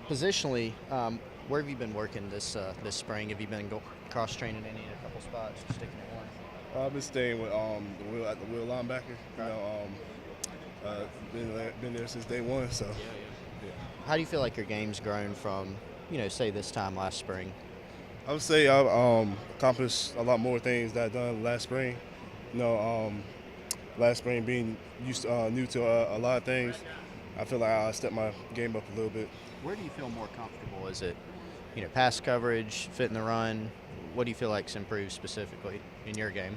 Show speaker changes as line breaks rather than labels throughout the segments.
Positionally, where have you been working this spring? Have you been cross training any in a couple spots, or sticking at one?
I've been staying with the wheel linebacker. Been there since day one. So
Yeah, yeah.
yeah.
How do you feel like your game's grown from, say this time last spring?
I would say I've accomplished a lot more things that I done last spring. You know, last spring being new to a lot of things, I feel like I stepped my game up a little bit.
Where do you feel more comfortable? Is it, pass coverage, fit in the run? What do you feel like's improved specifically in your game?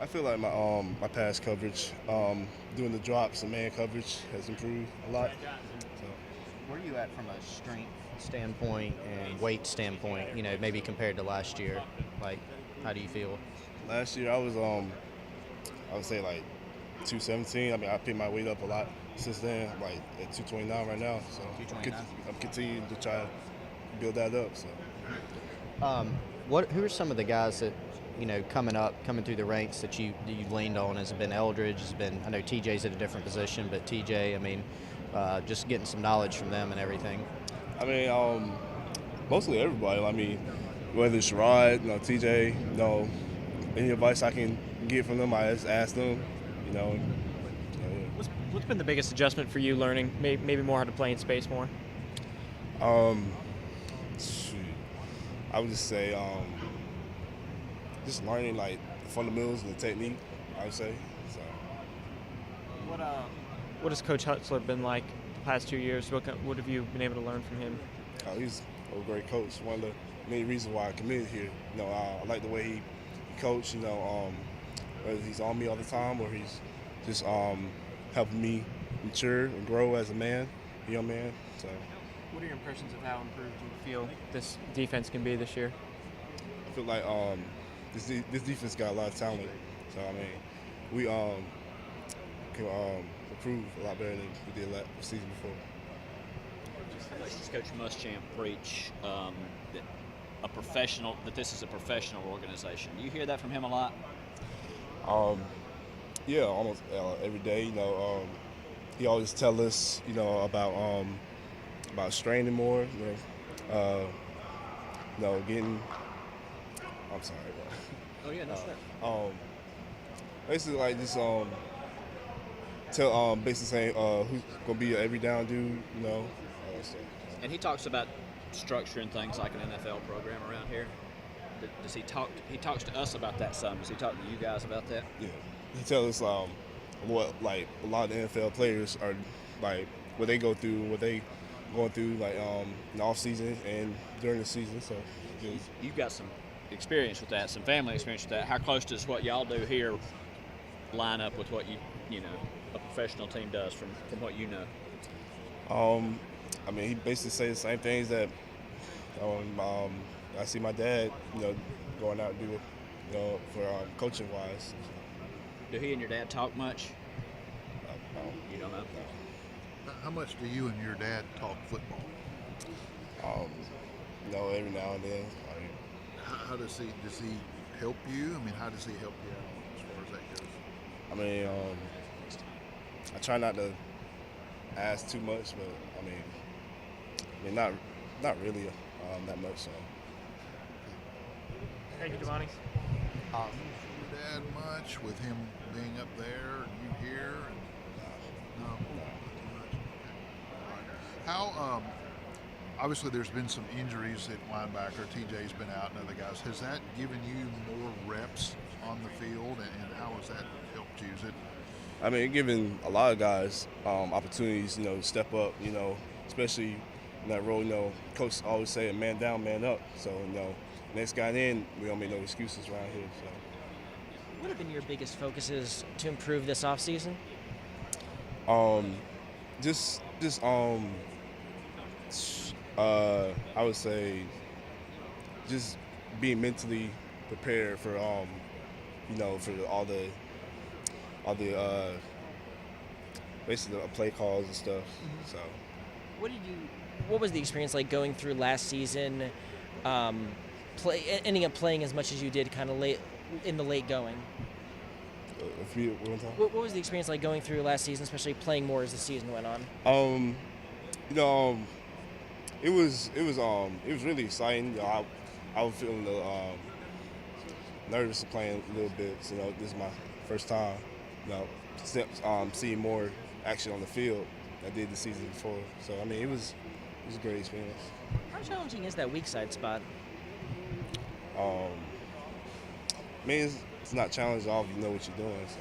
I feel like my pass coverage, doing the drops and man coverage has improved a lot. So
Where are you at from a strength standpoint and weight standpoint? Maybe compared to last year. Like, how do you feel?
last year I would say like 217. I mean, I picked my weight up a lot since then. I'm like at 229 right now. So
229.
I'm continuing to try to build that up. So
Who are some of the guys that coming through the ranks that you've leaned on? Has it been Eldridge? Has it been, I know TJ's at a different position, but TJ, I mean, just getting some knowledge from them and everything.
I mean, mostly everybody. I mean, whether it's Rod, TJ, any advice I can get from them, I just ask them. You know,
What's been the biggest adjustment for you learning maybe more how to play in space more?
Shoot, I would just say just learning like the fundamentals and the technique. I would say. So
What has Coach Hutzler been like the past 2 years? What have you been able to learn from him?
he's a great coach. One of the main reasons why I committed here. I like the way he coached. Whether he's on me all the time or he's just helping me mature and grow as a man, a young man. So
What are your impressions of how improved you feel this defense can be this year?
I feel like this defense got a lot of talent. So I mean, we can improve a lot better than we did last season before.
How much does Coach Muschamp preach that this is a professional organization? Do you hear that from him a lot?
Yeah, almost every day. He always tell us, about straining more. Getting. I'm sorry, bro.
Oh yeah, that's right.
Basically like just basically saying who's gonna be an every down dude. So.
And he talks about structuring things like an NFL program around here. Does he talk? He talks to us about that some. Does he talk to you guys about that?
Yeah, he tells us what like a lot of the NFL players are like what they go through, what they going through like in the off season and during the season. So
You've got some experience with that, some family experience with that. How close does what y'all do here line up with what a professional team does from what you know?
I mean, he basically says the same things that I see my dad, going out and do, for coaching wise.
Do he and your dad talk much?
No.
You don't know?
How much do you and your dad talk football?
Every now and then.
How does he help you? I mean, how does he help you out as far as that goes?
I mean, I try not to ask too much, but I mean, not really that much. So.
Thank you, Damani.
Your dad much with him being up there and you here? No, not too much. Okay. All right. How obviously there's been some injuries at linebacker. TJ's been out and other guys. Has that given you more reps on the field, and how has that helped you? Is it?
I mean, giving a lot of guys opportunities, to step up, especially in that role. Coach always say, man down, man up. So, next guy in, we don't make no excuses around here. So.
What have been your biggest focuses to improve this offseason?
I would say just being mentally prepared for for all the basically the play calls and stuff.
Mm-hmm.
So
What was the experience like going through last season, ending up playing as much as you did kind of late in the late going? What was the experience like going through last season, especially playing more as the season went on?
it was really exciting. You know, I was feeling nervous playing a little bit. So, you know, this is my first time, you know, seeing more action on the field than I did the season before. So I mean, it was a great experience.
How challenging is that weak side spot?
I mean, it's not challenging at all if you know what you're doing. So